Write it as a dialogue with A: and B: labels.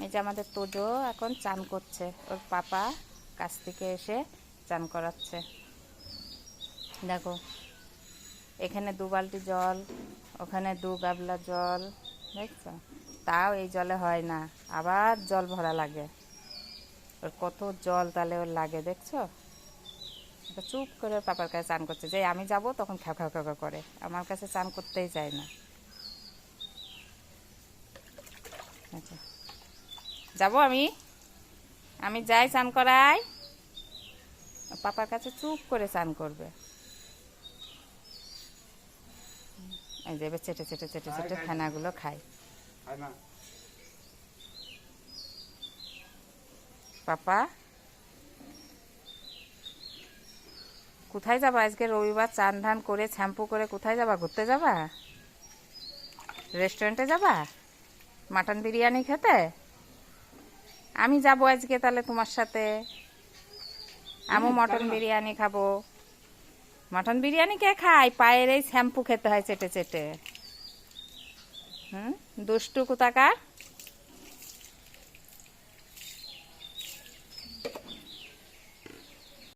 A: এই যে আমাদের তোজো এখন চান করছে, ওর পাপা কাছ থেকে এসে চান করাচ্ছে। দেখো এখানে 2 বালতি জল, ওখানে 2 গাবলা জল, দেখছো? তাও এই জলে হয় না, আবার জল ভরা লাগে। ওর কত জল তাহলে ওর লাগে, দেখছো? চুপ করে পাপার কাছে চান করছে, যে আমি যাব তখন খ্যাও খ্যাও খ্যাও করে, আমার কাছে চান করতেই চায় না। আচ্ছা যাবো আমি, আমি যাই চান করাই, পাপার কাছে চুপ করে চান করবে। এই যে এবার চেটে চেটে চেটে চেটে ফেনাগুলো খায়। পাপা কোথায় যাবা আজকে রবিবার? চান ধান করে শ্যাম্পু করে কোথায় যাবা? ঘুরতে যাবা? রেস্টুরেন্টে যাবা মাটন বিরিয়ানি খেতে? আমি যাবো আজকে তাহলে তোমার সাথে, আমিও মটন বিরিয়ানি খাবো। মটন বিরিয়ানি কে খায়? পায়ের এই শ্যাম্পু খেতে হয় চেটে চেটে। দুষ্টু কোথাকার।